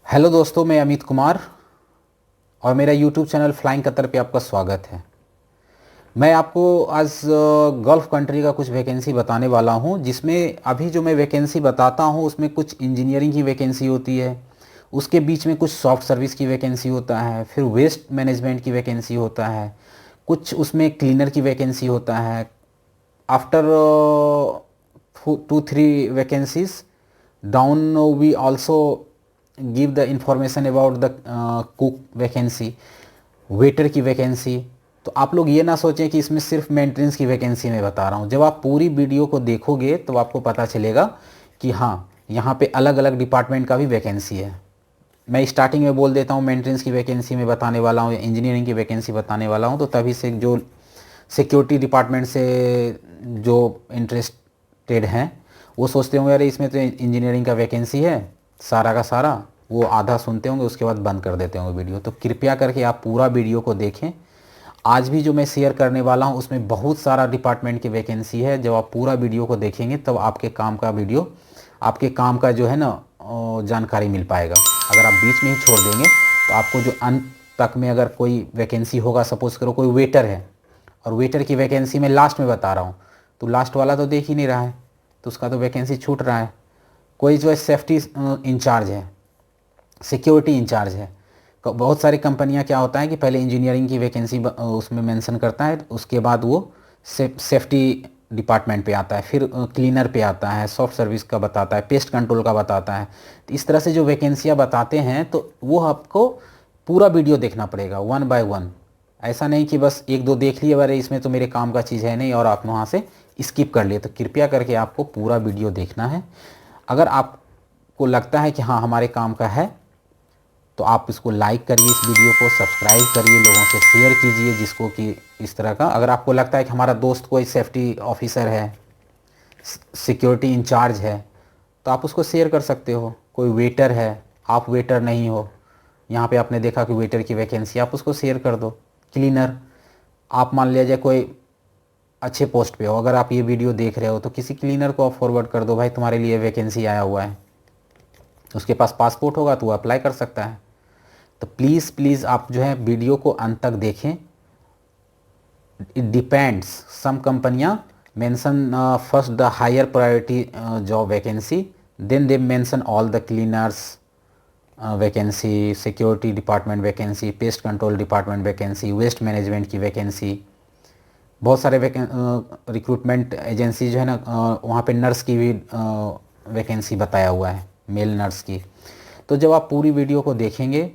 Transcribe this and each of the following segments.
Hello दोस्तों, मैं अमित कुमार और मेरा यूट्यूब चैनल फ्लाइंग कतर पे आपका स्वागत है। मैं आपको आज गल्फ़ कंट्री का कुछ वैकेंसी बताने वाला हूं, जिसमें अभी जो मैं वैकेंसी बताता हूं उसमें कुछ इंजीनियरिंग की वैकेंसी होती है, उसके बीच में कुछ सॉफ्ट सर्विस की वैकेंसी होता है, फिर वेस्ट मैनेजमेंट की वैकेंसी होता है, कुछ उसमें क्लीनर की वैकेंसी होता है। After 2-3 vacancies down we also give the information about the cook vacancy, waiter की वैकेंसी। तो आप लोग ये ना सोचें कि इसमें सिर्फ मेंटेनेंस की वैकेंसी मैं बता रहा हूँ। जब आप पूरी वीडियो को देखोगे तो आपको पता चलेगा कि हाँ, यहाँ पे अलग अलग डिपार्टमेंट का भी वैकेंसी है। मैं स्टार्टिंग में बोल देता हूँ मेंटेनेंस की वैकेंसी में बताने वाला हूँ या इंजीनियरिंग की वैकेंसी बताने वाला हूँ, तो तभी से जो सिक्योरिटी डिपार्टमेंट से जो इंटरेस्टेड हैं वो सोचते होंगे अरे इसमें तो इंजीनियरिंग का वैकेंसी है, सारा का सारा। वो आधा सुनते होंगे, उसके बाद बंद कर देते होंगे वीडियो। तो कृपया करके आप पूरा वीडियो को देखें। आज भी जो मैं शेयर करने वाला हूं उसमें बहुत सारा डिपार्टमेंट की वैकेंसी है। जब आप पूरा वीडियो को देखेंगे तब आपके काम का वीडियो, आपके काम का जो है ना जानकारी मिल पाएगा। अगर आप बीच में ही छोड़ देंगे तो आपको जो अंत तक में अगर कोई वैकेंसी होगा, सपोज करो कोई वेटर है और वेटर की वैकेंसी मैं लास्ट में बता रहा हूँ, तो लास्ट वाला तो देख ही नहीं रहा है, तो उसका तो वैकेंसी छूट रहा है। कोई जो है सेफ्टी इंचार्ज है, सिक्योरिटी इंचार्ज है। बहुत सारी कंपनियां क्या होता है कि पहले इंजीनियरिंग की वैकेंसी उसमें मेंशन करता है, उसके बाद वो सेफ्टी डिपार्टमेंट पे आता है, फिर क्लीनर पे आता है, सॉफ्ट सर्विस का बताता है, पेस्ट कंट्रोल का बताता है। तो इस तरह से जो वैकेंसियाँ बताते हैं तो वो आपको पूरा वीडियो देखना पड़ेगा वन बाय वन। ऐसा नहीं कि बस एक दो देख लिए, अरे इसमें तो मेरे काम का चीज़ है नहीं, और आप वहाँ से स्किप कर लिए। तो कृपया करके आपको पूरा वीडियो देखना है। अगर आपको लगता है कि हाँ हमारे काम का है तो आप इसको लाइक करिए, इस वीडियो को सब्सक्राइब करिए, लोगों से शेयर कीजिए जिसको कि इस तरह का। अगर आपको लगता है कि हमारा दोस्त कोई सेफ्टी ऑफिसर है, सिक्योरिटी इंचार्ज है, तो आप उसको शेयर कर सकते हो। कोई वेटर है, आप वेटर नहीं हो, यहाँ पे आपने देखा कि वेटर की वैकेंसी, आप उसको शेयर कर दो। क्लीनर, आप मान लिया जाए कोई अच्छे पोस्ट पे हो, अगर आप ये वीडियो देख रहे हो तो किसी क्लीनर को आप फॉरवर्ड कर दो, भाई तुम्हारे लिए वैकेंसी आया हुआ है। उसके पास पासपोर्ट होगा तो वो अप्लाई कर सकता है। तो प्लीज़ प्लीज़ आप जो है वीडियो को अंत तक देखें। इट डिपेंड्स, सम कंपनियां mention first the higher priority job vacancy, then they mention all the cleaners vacancy, security department vacancy, pest control department vacancy, waste management की वैकेंसी। बहुत सारे रिक्रूटमेंट एजेंसी जो है ना वहाँ पे नर्स की भी वैकेंसी बताया हुआ है, मेल नर्स की। तो जब आप पूरी वीडियो को देखेंगे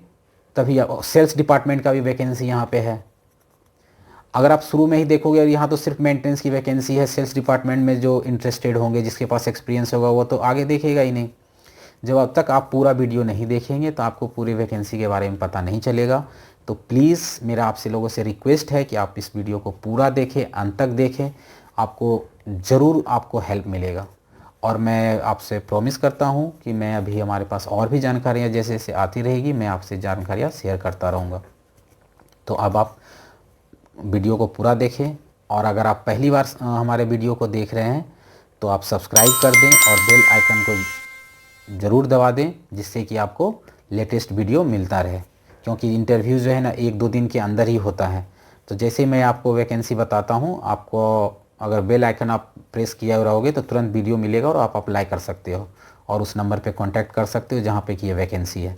तभी सेल्स डिपार्टमेंट का भी वैकेंसी यहाँ पे है। अगर आप शुरू में ही देखोगे और यहाँ तो सिर्फ मेंटेनेंस की वैकेंसी है, सेल्स डिपार्टमेंट में जो इंटरेस्टेड होंगे, जिसके पास एक्सपीरियंस होगा, वो तो आगे देखेगा ही नहीं। जब अब तक आप पूरा वीडियो नहीं देखेंगे तो आपको पूरी वैकेंसी के बारे में पता नहीं चलेगा। तो प्लीज़ मेरा आपसे लोगों से रिक्वेस्ट है कि आप इस वीडियो को पूरा देखें, अंत तक देखें। आपको ज़रूर आपको हेल्प मिलेगा। और मैं आपसे प्रॉमिस करता हूँ कि मैं अभी हमारे पास और भी जानकारियाँ जैसे जैसे आती रहेगी, मैं आपसे जानकारियाँ शेयर करता रहूँगा। तो अब आप वीडियो को पूरा देखें, और अगर आप पहली बार हमारे वीडियो को देख रहे हैं तो आप सब्सक्राइब कर दें और बेल आइकन को ज़रूर दबा दें, जिससे कि आपको लेटेस्ट वीडियो मिलता रहे। क्योंकि इंटरव्यू जो है ना 1-2 दिन के अंदर ही होता है। तो जैसे ही मैं आपको वैकेंसी बताता हूँ, आपको अगर बेल आइकन आप प्रेस किया रहोगे तो तुरंत वीडियो मिलेगा और आप अप्लाई कर सकते हो और उस नंबर पे कांटेक्ट कर सकते हो जहाँ पे कि ये वैकेंसी है।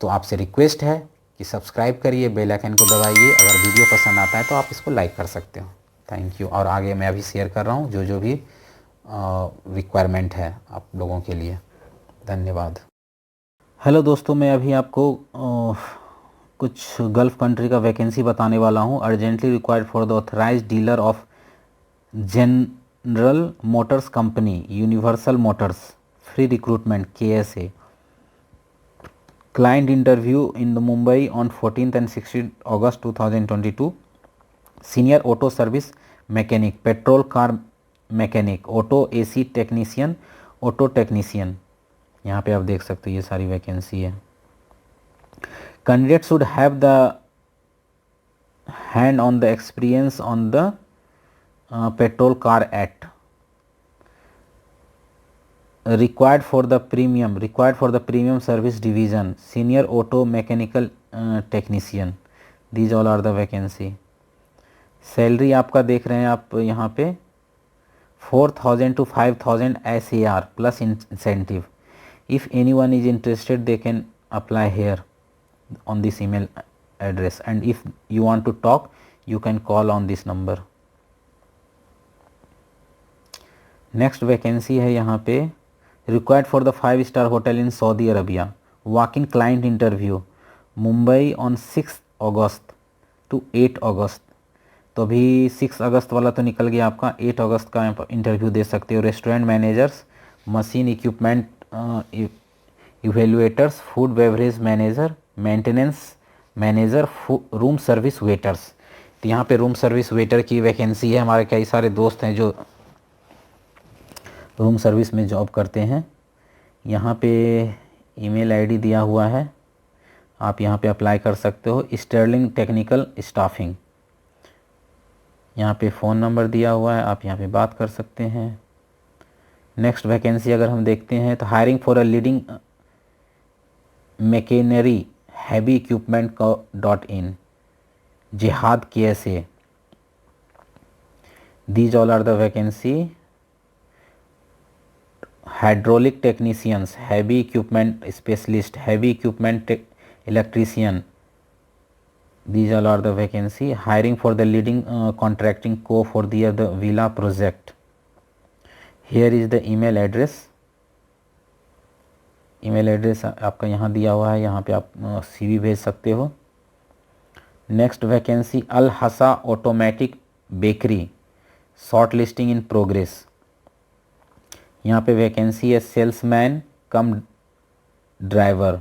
तो आपसे रिक्वेस्ट है कि सब्सक्राइब करिए, बेल आइकन को दबाइए। अगर वीडियो पसंद आता है तो आप इसको लाइक कर सकते हो। Thank you. और आगे मैं अभी शेयर कर रहा हूँ जो जो भी रिक्वायरमेंट है आप लोगों के लिए। धन्यवाद। हेलो दोस्तों, मैं अभी आपको कुछ गल्फ़ कंट्री का वैकेंसी बताने वाला हूँ। Urgently required for the authorised dealer of general Motors company, universal Motors, free recruitment, KSA। Client interview in the Mumbai on 14th and 16th August 2022. Senior auto service mechanic, petrol car mechanic, auto AC technician, auto technician। यहाँ पे आप देख सकते हो ये सारी vacancy है। Candidate should have the hand on the experience on the petrol car act। required for the premium service division, senior auto mechanical technician. These all are the vacancy. Salary आपका देख रहे हैं आप यहाँ पे 4,000 to 5,000 SAR plus incentive. If anyone is interested, they can apply here on this email address, and if you want to talk, you can call on this number. Next vacancy है यहाँ पे required for the five star hotel in Saudi Arabia, walk in client interview, Mumbai on 6 August to 8 August. तो अभी 6 अगस्त वाला तो निकल गया आपका, 8 अगस्त का इंटरव्यू दे सकते हो. Restaurant managers, machine equipment evaluators, food beverage manager, maintenance manager, room service waiters. तो यहाँ पे रूम सर्विस वेटर की वैकेंसी है. हमारे कई सारे दोस्त हैं जो रूम सर्विस में जॉब करते हैं. यहाँ पे ईमेल आईडी दिया हुआ है, आप यहाँ पे अप्लाई कर सकते हो. स्टर्लिंग टेक्निकल स्टाफिंग, यहाँ पे फ़ोन नंबर दिया हुआ है, आप यहाँ पे बात कर सकते हैं. नेक्स्ट वैकेंसी अगर हम देखते हैं तो hiring for a leading machinery heavy equipment .in, Jeddah KSA. These all are the vacancy. hydraulic technicians, heavy equipment specialist, heavy equipment electrician. These all are the vacancy. Hiring for the leading contracting co for the villa project. Here is the email address. Email address आपका यहाँ दिया हुआ है, यहाँ पे आप CV भेज सकते हो. Next vacancy Al Hasa automatic bakery, short listing in progress. यहाँ पे वैकेंसी है salesman cum driver,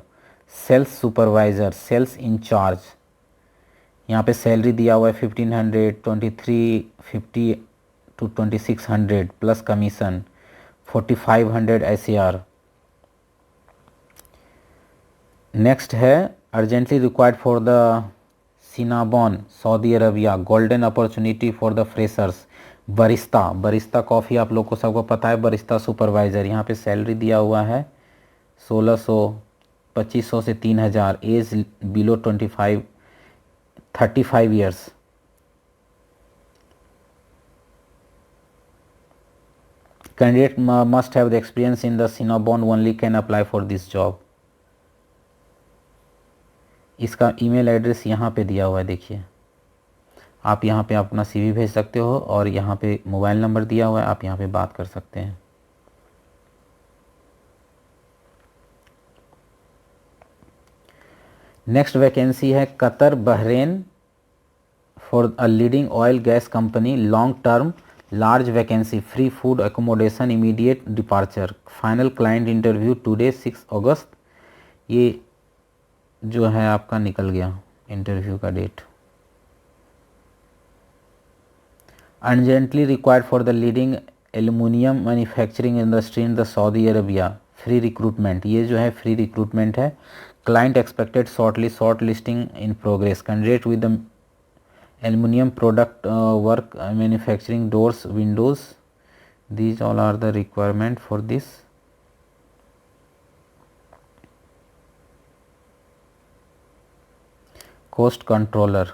sales supervisor, sales incharge. यहाँ पे सैलरी दिया हुआ है 1500, 2350 to 2600 plus commission, 4500 SAR. Next है urgently required for the Cinnabon Saudi Arabia, golden opportunity for the freshers, barista coffee आप लोग को सबको पता है, बरिस्ता सुपरवाइज़र. यहाँ पे सैलरी दिया हुआ है 1600, 2500 से 3000. Age below 35 years. Candidate must have the experience in the Cinnabon only can apply for this job. इसका ईमेल एड्रेस यहाँ पे दिया हुआ है, देखिए. आप यहाँ पे अपना CV भेज सकते हो और यहाँ पे मोबाइल नंबर दिया हुआ है, आप यहाँ पे बात कर सकते हैं. नेक्स्ट वैकेंसी है Qatar Bahrain for a leading oil gas company, long term large vacancy, free food accommodation, immediate departure. Final client interview today 6 August. ये जो है आपका निकल गया इंटरव्यू का date. urgently required for the leading aluminium manufacturing industry in the Saudi Arabia, free recruitment. ये जो है फ्री रिक्रूटमेंट है. Client expected short listing in progress. Candidate with the aluminium product work manufacturing doors windows. These all are the requirement for this. Cost controller,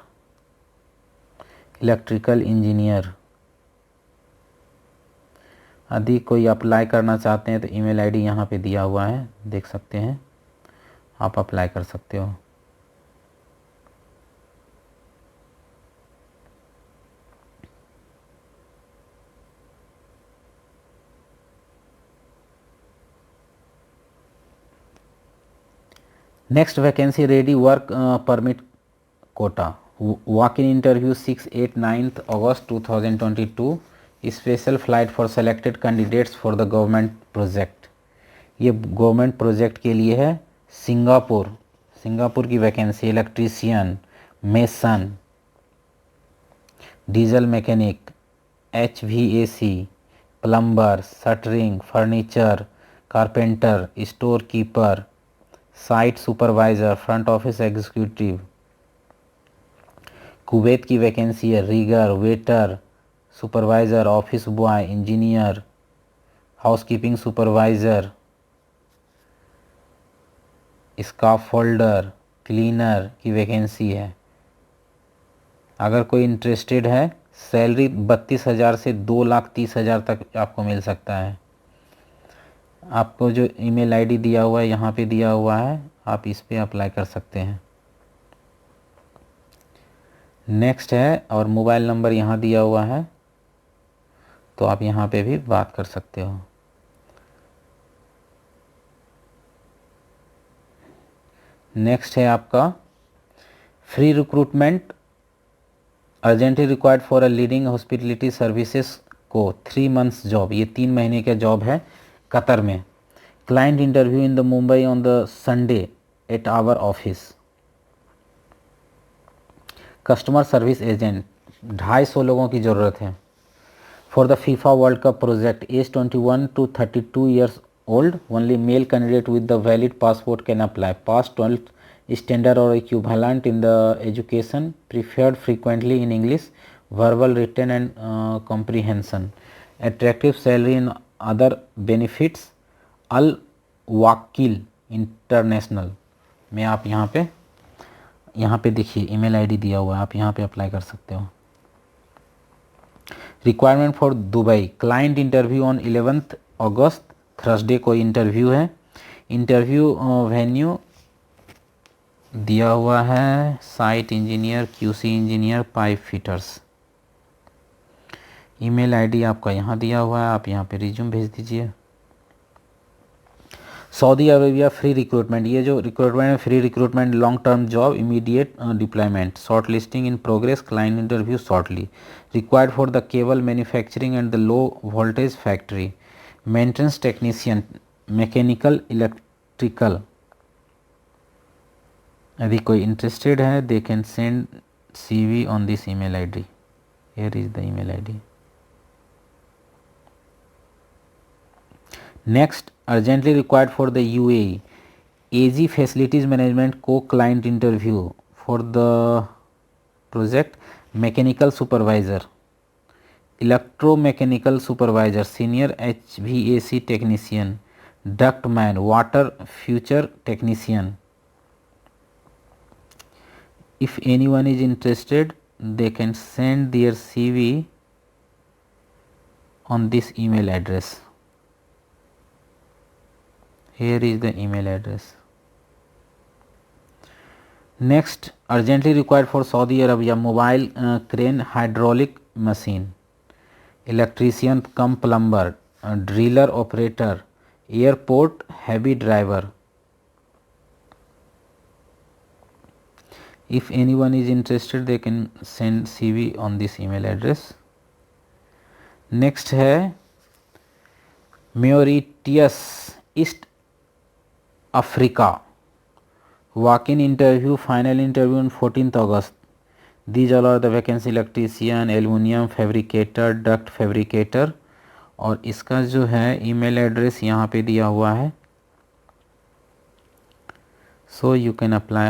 electrical engineer आदि कोई apply करना चाहते हैं तो ईमेल आईडी यहाँ पे दिया हुआ है, देख सकते हैं, आप अप्लाई कर सकते हो. Next vacancy ready work permit quota, walk in interview 6-8-9 अगस्त 2022. Special flight for selected candidates for the government project. ये गवर्नमेंट प्रोजेक्ट के लिए है. सिंगापुर की vacancy. Electrician, mason, diesel mechanic, HVAC, plumber, shuttering, furniture, carpenter, store keeper, site supervisor, front office executive. Kuwait की vacancy है. Rigger, waiter, supervisor, office boy, engineer, housekeeping supervisor, scaffolder, cleaner की vacancy है। अगर कोई interested है, salary 32,000 से 2,30,000 तक आपको मिल सकता है। आपको जो ईमेल आईडी दिया हुआ है यहाँ पे दिया हुआ है, आप इस पे अप्लाई कर सकते हैं। नेक्स्ट है, और मोबाइल नंबर यहाँ दिया हुआ है, तो आप यहाँ पे भी बात कर सकते हो। नेक्स्ट है आपका free recruitment urgently required for a leading hospitality services को 3 मंथ्स जॉब। ये 3 महीने का जॉब है कतर में। Client interview in the Mumbai on the Sunday at our office. Customer service agent 250 लोगों की ज़रूरत है। For the FIFA world cup project age 21 to 32 years old, only male candidate with the valid passport can apply. Pass 12th standard or equivalent in the education, preferred frequently in English, verbal, written and comprehension. Attractive salary and other benefits. Al Wakil International में आप यहाँ पे देखिए email ID दिया हुआ है, आप यहाँ पे अप्लाई कर सकते हो। Requirement for Dubai, client interview on 11th August, Thursday को इंटरव्यू है। इंटरव्यू वेन्यू दिया हुआ है, site engineer, QC engineer, pipe fitters. Email ID आपका यहाँ दिया हुआ है, आप यहाँ पे रिज्यूम भेज दीजिए। सऊदी अरेबिया फ्री रिक्रूटमेंट, ये जो रिक्रूटमेंट है free recruitment, long term job, immediate deployment, short listing in progress, client interview shortly. Required for the cable manufacturing and the low voltage factory, maintenance technician, mechanical, electrical. यदि कोई interested है, they can send CV on this email ID. Here is the email ID. Next, urgently required for the UAE, AG Facilities Management co-client interview for the project, mechanical supervisor, electromechanical supervisor, senior HVAC technician, ductman, water feature technician. If anyone is interested, they can send their CV on this email address. Here is the email address. Next, urgently required for Saudi Arabia, mobile crane, hydraulic machine, electrician cum plumber, driller operator, airport heavy driver. If anyone is interested, they can send CV on this email address. Next है Mauritius, East Africa, walk-in interview, final interview on 14th August. These all are the vacancy: electrician, aluminium fabricator, duct fabricator। और इसका जो है email address यहाँ पे दिया हुआ है, so you can apply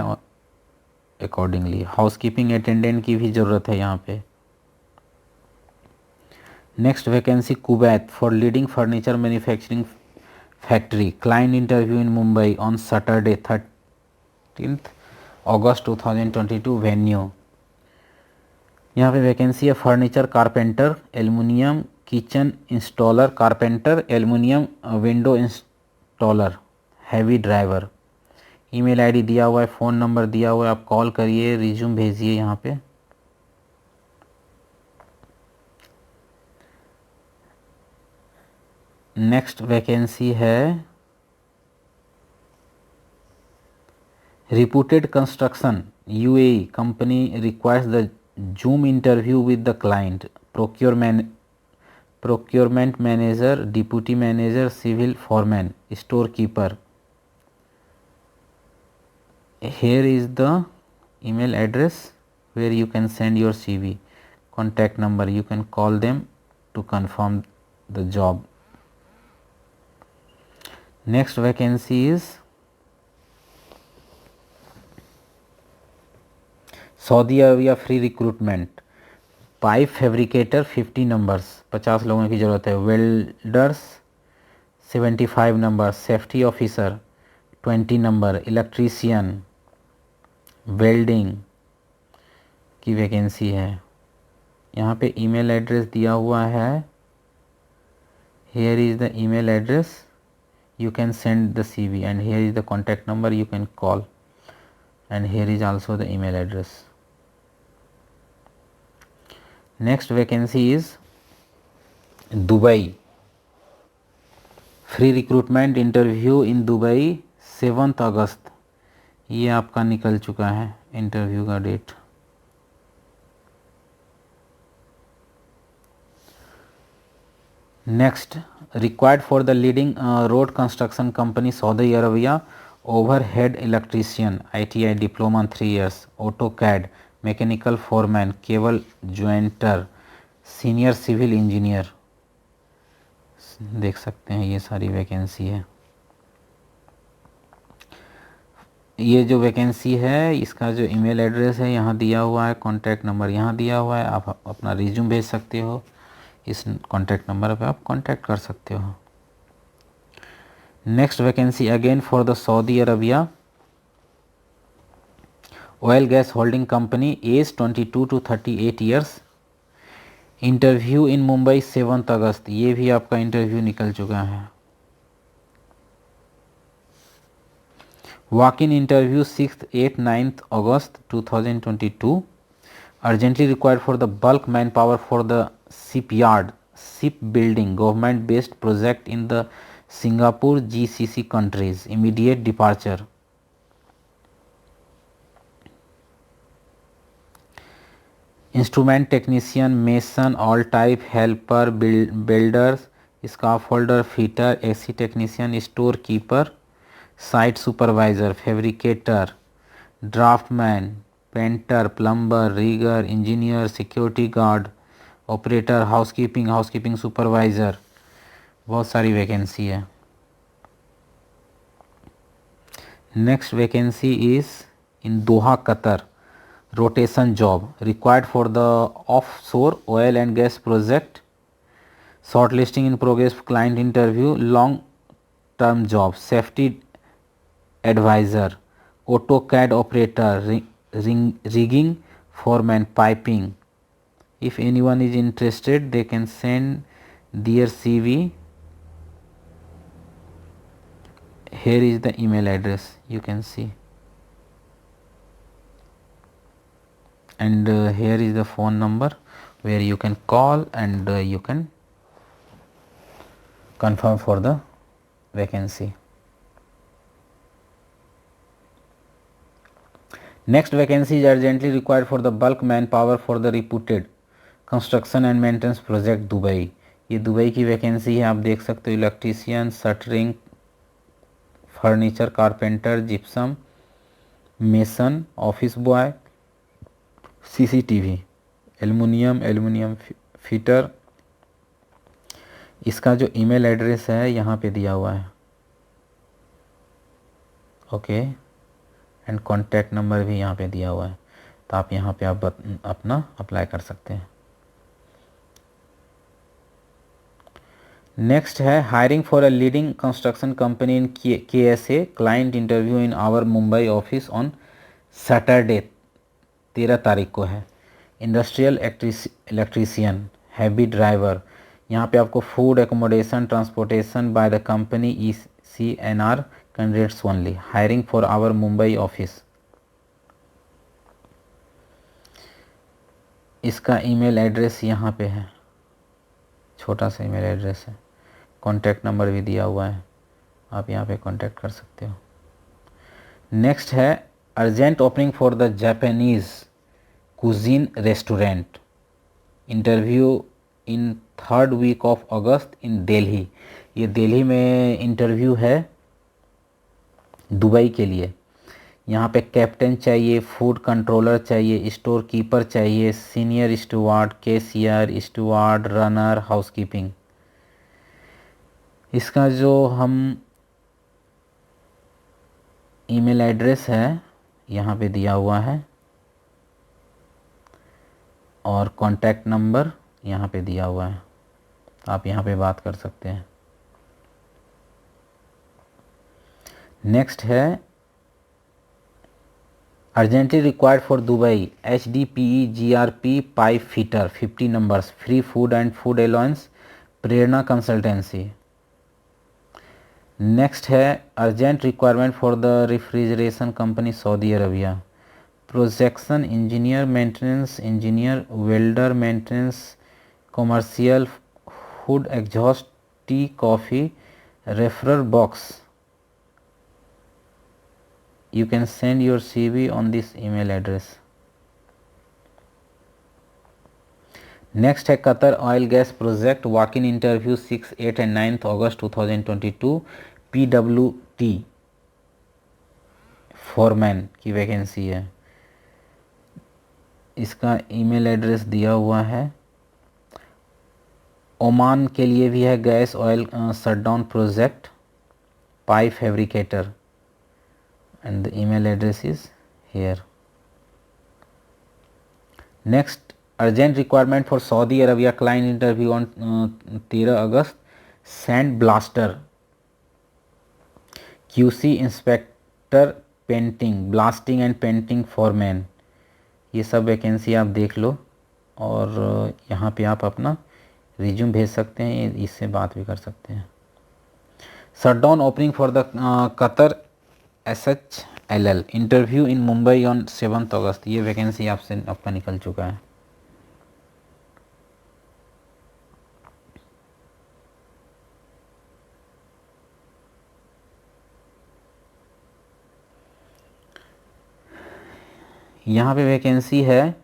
accordingly. Housekeeping attendant की भी ज़रूरत है यहाँ पे। Next vacancy Kuwait, for leading furniture manufacturing factory, client interview in Mumbai on Saturday 13th August 2022, venue. यहाँ पे वैकेंसी है furniture carpenter, aluminium kitchen installer carpenter, aluminium window installer, heavy driver. Email ID दिया हुआ है, फ़ोन नंबर दिया हुआ है, आप कॉल करिए, रिज्यूम भेजिए यहाँ पे। नेक्स्ट वैकेंसी है reputed construction UAE company requires the Zoom interview with the client, procurement manager, deputy manager, civil foreman, storekeeper. Here is the email address where you can send your CV, contact number, you can call them to confirm the job. Next vacancy is Saudi Arabia free recruitment, pipe fabricator 50 numbers, 50 लोगों की ज़रूरत है। Welders, 75 number safety officer, 20 number electrician welding की vacancy है। यहाँ पे email address दिया हुआ है, here is the email address you can send the CV and here is the contact number you can call and here is also the email address. Next vacancy is Dubai, free recruitment interview in Dubai 7 August, ये आपका निकल चुका है interview का date. Next, required for the leading road construction company Saudi Arabia, overhead electrician, ITI diploma 3 years, AutoCAD, mechanical foreman, cable jointer, senior civil engineer. देख सकते हैं ये सारी वैकेंसी है। ये जो वैकेंसी है इसका जो ईमेल एड्रेस है यहाँ दिया हुआ है, कॉन्टैक्ट नंबर यहाँ दिया हुआ है, आप अपना रिज्यूम भेज सकते हो, इस कॉन्टैक्ट नंबर पे आप कॉन्टैक्ट कर सकते हो। Next vacancy again for the Saudi Arabia, oil gas holding company, age 22 to 38 years, interview in Mumbai 7 August, ये भी आपका इंटरव्यू निकल चुका है। Walk in interview 6th, 8th, 9th August 2022, urgently required for the bulk manpower for the shipyard, shipbuilding, government based project in the Singapore GCC countries, immediate departure। Instrument technician, mason, all type helper, builders, scaffolder, fitter, AC technician, store keeper, site supervisor, fabricator, draftman, painter, plumber, rigger, engineer, security guard, operator, housekeeping supervisor, बहुत सारी vacancy है। Next vacancy is in Doha Qatar, rotation job, required for the offshore oil and gas project, short listing in progress, client interview, long term job, safety advisor, AutoCAD operator, rigging foreman, piping. If anyone is interested, they can send their CV. Here is the email address, you can see, and here is the phone number where you can call and you can confirm for the vacancy. Next vacancy is urgently required for the bulk manpower for the reputed construction and maintenance project Dubai. ये Dubai की vacancy है, आप देख सकते हो, electrician, shuttering, furniture, carpenter, gypsum, mason, office boy, CCTV, aluminium fitter. इसका जो email address है यहाँ पे दिया हुआ है, ओके, एंड कॉन्टैक्ट नंबर भी यहाँ पे दिया हुआ है, तो आप यहाँ पे आप अपना अप्लाई कर सकते हैं। नेक्स्ट है hiring for a leading construction company in KSA, client interview in our Mumbai office on Saturday 13 तारीख को है। इंडस्ट्रियल इलेक्ट्रीशियन, हैवी ड्राइवर, यहाँ पे आपको food, accommodation, transportation by the company ECNR candidates only, hiring for our Mumbai office. इसका email address यहाँ पे है, छोटा सा ईमेल एड्रेस है, कॉन्टैक्ट नंबर भी दिया हुआ है, आप यहाँ पे कॉन्टैक्ट कर सकते हो। नेक्स्ट है urgent opening for the Japanese cuisine restaurant, interview in 3rd week of August इन दिल्ली। ये दिल्ली में इंटरव्यू है दुबई के लिए। यहाँ पे कैप्टन चाहिए, फूड कंट्रोलर चाहिए, स्टोर कीपर चाहिए, senior steward, cashier, steward, runner, housekeeping. इसका जो हम ईमेल एड्रेस है यहाँ पे दिया हुआ है और कॉन्टैक्ट नंबर यहाँ पे दिया हुआ है, आप यहाँ पे बात कर सकते हैं। नेक्स्ट है urgently required for Dubai HDPE GRP pipe fitter 50 numbers, free food and food allowance, Prerna consultancy. Next है urgent requirement for the refrigeration company Saudi Arabia, projection engineer, maintenance engineer, welder, maintenance, commercial, food exhaust, tea coffee, referral box. You can send your CV on this email address. Next है Qatar oil gas project, walk in interview 6, 8 and 9 अगस्त 2022, PWT foreman की vacancy है। इसका email address दिया हुआ है। Oman के लिए भी है gas oil shutdown project, pipe fabricator, and the email address is here. Next, urgent requirement for Saudi Arabia, client interview on 13 August, sand blaster, QC inspector, painting, blasting and painting foreman. ये सब vacancy आप देख लो और यहाँ पे आप अपना resume भेज सकते हैं, इससे बात भी कर सकते हैं। Shutdown opening for the Qatar SHLL, interview in Mumbai on 7 August. ये वैकेंसी आपसे आपका निकल चुका है। यहाँ पे वैकेंसी है,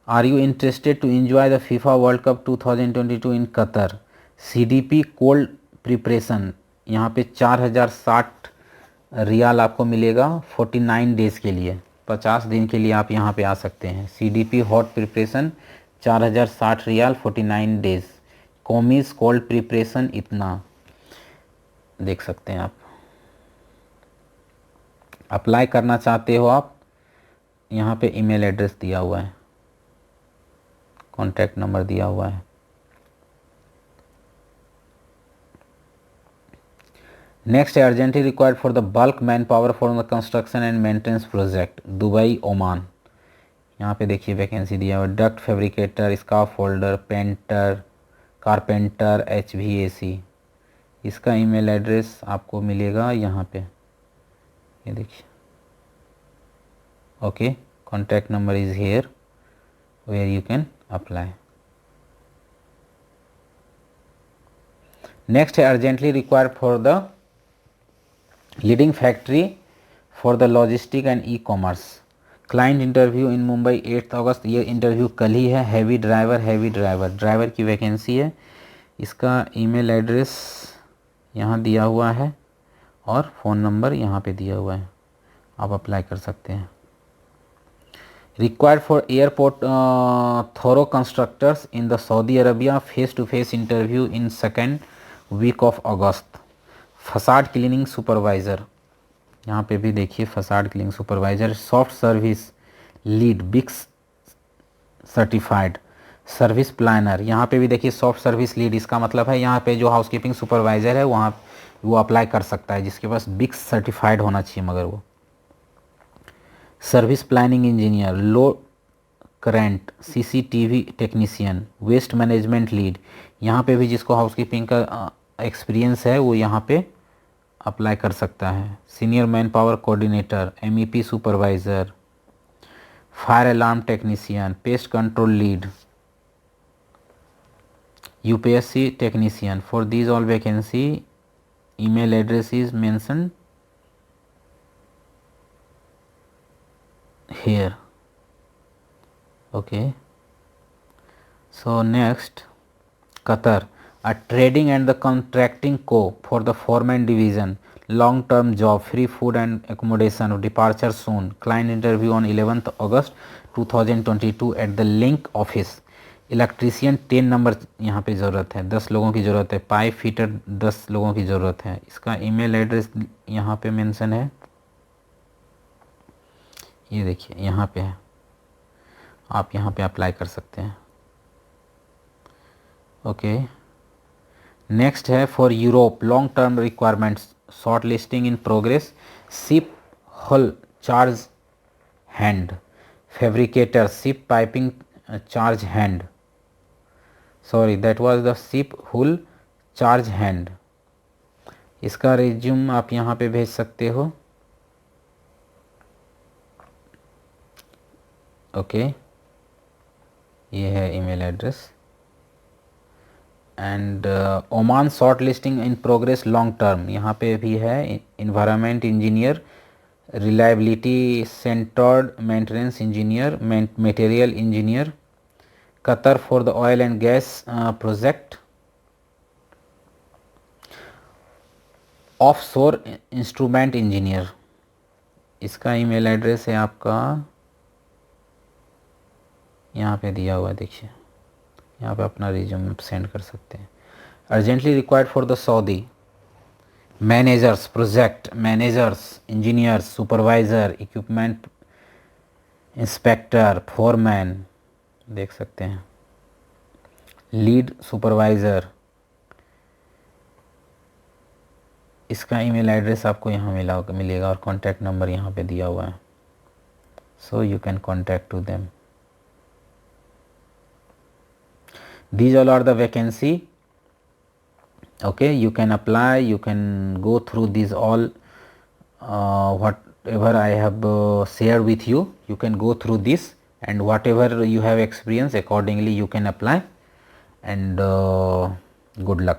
are you interested to enjoy the FIFA world cup 2022 in Qatar, CDP cold preparation. यहाँ पे 4060 रियाल आपको मिलेगा 49 डेज़ के लिए, 50 दिन के लिए आप यहाँ पे आ सकते हैं। CDP hot preparation 4060 riyal 49 days, commis cold preparation इतना देख सकते हैं आप। अप्लाई करना चाहते हो आप, यहाँ पे ईमेल एड्रेस दिया हुआ है, कॉन्टैक्ट नंबर दिया हुआ है। नेक्स्ट है urgently required for the bulk man power for the construction and maintenance project, Dubai Oman. यहाँ पे देखिए वैकेंसी दिया हुआ है, duct fabricator, scaffolder, painter, carpenter, HVAC। इसका ईमेल एड्रेस आपको मिलेगा यहाँ पे, ये देखिए। Okay, contact number is here where you can apply. Next है urgently required for the leading factory for the logistic and e-commerce, client interview in Mumbai 8 अगस्त। ये interview कल ही है। हैवी ड्राइवर की वैकेंसी है। इसका ईमेल एड्रेस यहाँ दिया हुआ है और फ़ोन नंबर यहाँ पे दिया हुआ है, आप अप्लाई कर सकते हैं। Required for airport thoro constructors in the Saudi Arabia, face to face interview in 2nd week of अगस्त। फसाड क्लीनिंग सुपरवाइज़र, यहाँ पे भी देखिए facade cleaning supervisor, soft service lead BICS certified, service planner. यहाँ पे भी देखिए सॉफ्ट सर्विस लीड, इसका मतलब है यहाँ पे जो हाउसकीपिंग सुपरवाइज़र है वहाँ वो अप्लाई कर सकता है जिसके पास बिक्स सर्टिफाइड होना चाहिए, मगर वो service planning engineer, low current CCTV technician, waste management lead. यहाँ पे भी जिसको हाउसकीपिंग का एक्सपीरियंस है वो यहाँ पे अप्लाई कर सकता है। Senior man power coordinator, MEP supervisor, fire alarm technician, pest control lead, UPSC technician. For these all vacancy email address is mentioned here. Okay, so next, Qatar, a trading and the contracting co for the foreman division, long term job, free food and accommodation, departure soon, client interview on 11th August 2022 at the link office। Electrician 10 number यहाँ पे ज़रूरत है, 10 लोगों की ज़रूरत है। Pipe fitter 10 लोगों की ज़रूरत है। इसका ईमेल एड्रेस यहाँ पे मेंशन है, ये देखिए यहाँ पे है, आप यहाँ पे अप्लाई कर सकते हैं। ओके, नेक्स्ट है for Europe long term requirements, short listing in progress, ship hull charge hand, fabricator ship piping charge hand, sorry that was the ship hull charge hand. इसका रिज्यूम आप यहाँ पे भेज सकते हो. ओके ये है email address. And Oman short listing in progress long term, यहाँ पे भी है. Environment engineer, reliability centred maintenance engineer, material engineer, Qatar for the oil and gas project, of शोर इंस्ट्रूमेंट इंजीनियर. इसका ईमेल एड्रेस है आपका यहाँ पे दिया हुआ है, देखिए यहाँ पे अपना रिज्यूम सेंड कर सकते हैं. Urgently required for the Saudi managers, project managers, engineers, supervisor, equipment inspector, foreman, देख सकते हैं, लीड सुपरवाइज़र. इसका ईमेल एड्रेस आपको यहाँ मिलेगा और कॉन्टैक्ट नंबर यहाँ पे दिया हुआ है. So you can contact to them. These all are the vacancy. Okay, you can apply, you can go through these all whatever I have shared with you. You can go through this, and whatever you have experience accordingly you can apply. And good luck.